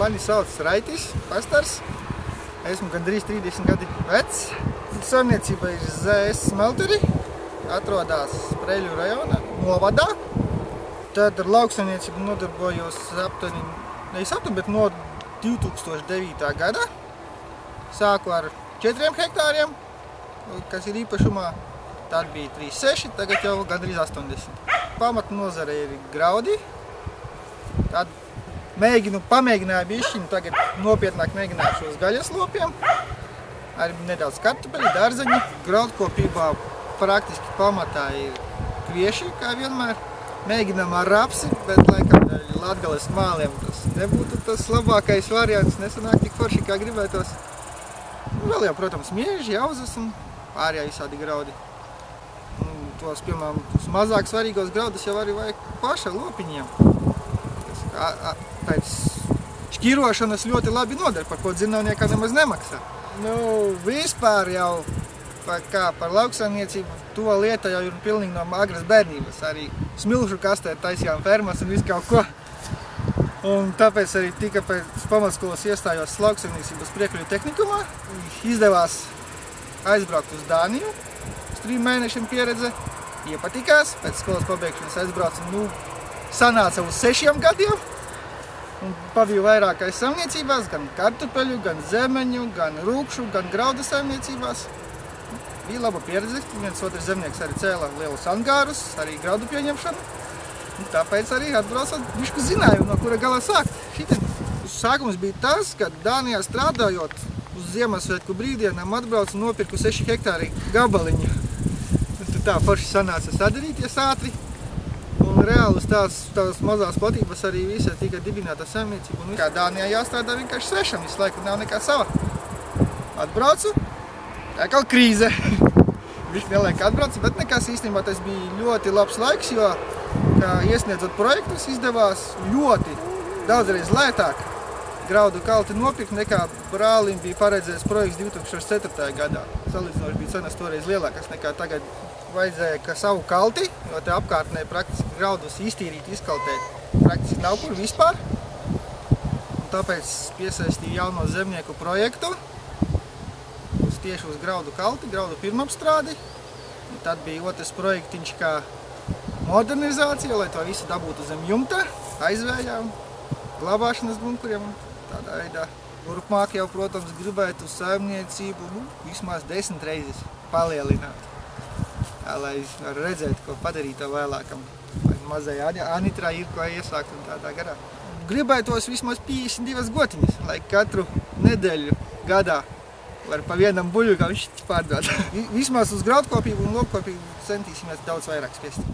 Mani sauc Raitis Pastars. Esmu gandrīz 30 gadi vecs. Saimniecība ir ZS smelteri. Atrodas Preļu rajona novadā. Tad ar lauksaimniecību nodarbojos bet no 2009. gada. Sāku ar 4 hektāriem, kas ir īpašumā. Tad bija 36, tagad jau gandrīz 80. Pamata nozare ir graudi. Tad pamēģināju bišķiņu, tagad nopietnāk mēģināju šos gaļas lopiem. Arī nedaudz kartupeļi, dārzeņi. Graudkopībā praktiski pamatā ir kvieši, kā vienmēr. Mēģinām ar rapsi, bet laikam Latgales māliem tas nebūtu tas labākais variants. Nesanāk tik forši, kā gribētos. Vēl jau, protams, mieži, jauzas un pārējā visādi graudi. Tos, piemēram, mazāk svarīgos graudus jau arī vajag paša lopiņiem. Pēc šķirošanas ļoti labi noder, par ko dzīvniekam nemaz nemaksā. Vispār jau par lauksaimniecību to lieta jau ir pilnīgi no agras bērnības. Arī smilšu kastē taisījām fermas un visu kaut ko. Un tāpēc arī tika pēc pamatskolas iestājos lauksaimniecības priekļu tehnikumā. Izdevās aizbraukt uz Dāniju. 3 mēnešiem pieredze. Iepatikās. Pēc skolas pabeigšanas aizbraucu. Sanāca uz 6 gadiem. Un pabiju vairākais saimniecībās, gan kartupeļu, gan zemeņu, gan rūkšu, gan graudu saimniecībās. Bija laba pieredze. Viens otrs zemnieks arī cēla lielus angārus, arī graudu pieņemšanu. Un tāpēc arī atbraucot bišku zināju, no kura galā sākt. Sākums bija tas, ka Dānijā strādājot uz Ziemassvētku brīvdienām atbraucu un nopirku 6 hektāri gabaliņu. Tā forši sanāca sadarīties ātri. Un reāli uz tās mazās platības arī visai tika dibināta saimniecība. Un kā Dānijā jāstrādā vienkārši svešam, visu laiku nav nekā sava. Atbraucu, kā krīze. Viņš neliek atbraucu, bet nekas īstenībā tas bija ļoti labs laiks, jo iesniedzot projektus izdevās ļoti daudzreiz lētāk graudu kalti nopirkt nekā brālim bija paredzējis projekts 2004. gadā. Salīdzinoši bija cenas toreiz lielākas nekā tagad. Vajadzēja savu kalti, jo te apkārtnē praktiski graudus iztīrīt, izkaltēt praktiski nav kur vispār. Un tāpēc piesaistīju jauno zemnieku projektu tieši uz graudu kalti, graudu pirmapstrādi. Un tad bija otrs projektiņš kā modernizācija, lai to visu dabūtu zem jumta, aizvējām, glabāšanas bunkuriem. Tādā veidā turpmāk jau, protams, gribētu saimniecību vismaz 10 reizes palielināt. Lai var redzēt, ko padarīt vēlākam. Vai mazai Anitrai ir ko iesākt un tādā garā. Gribētos vismaz 52 gotiņas, lai katru nedēļu gadā var pa vienam buļļu kā viņš pārdot. Vismaz uz graudkopību un lopkopību centīsimies daudz vairāk spiest.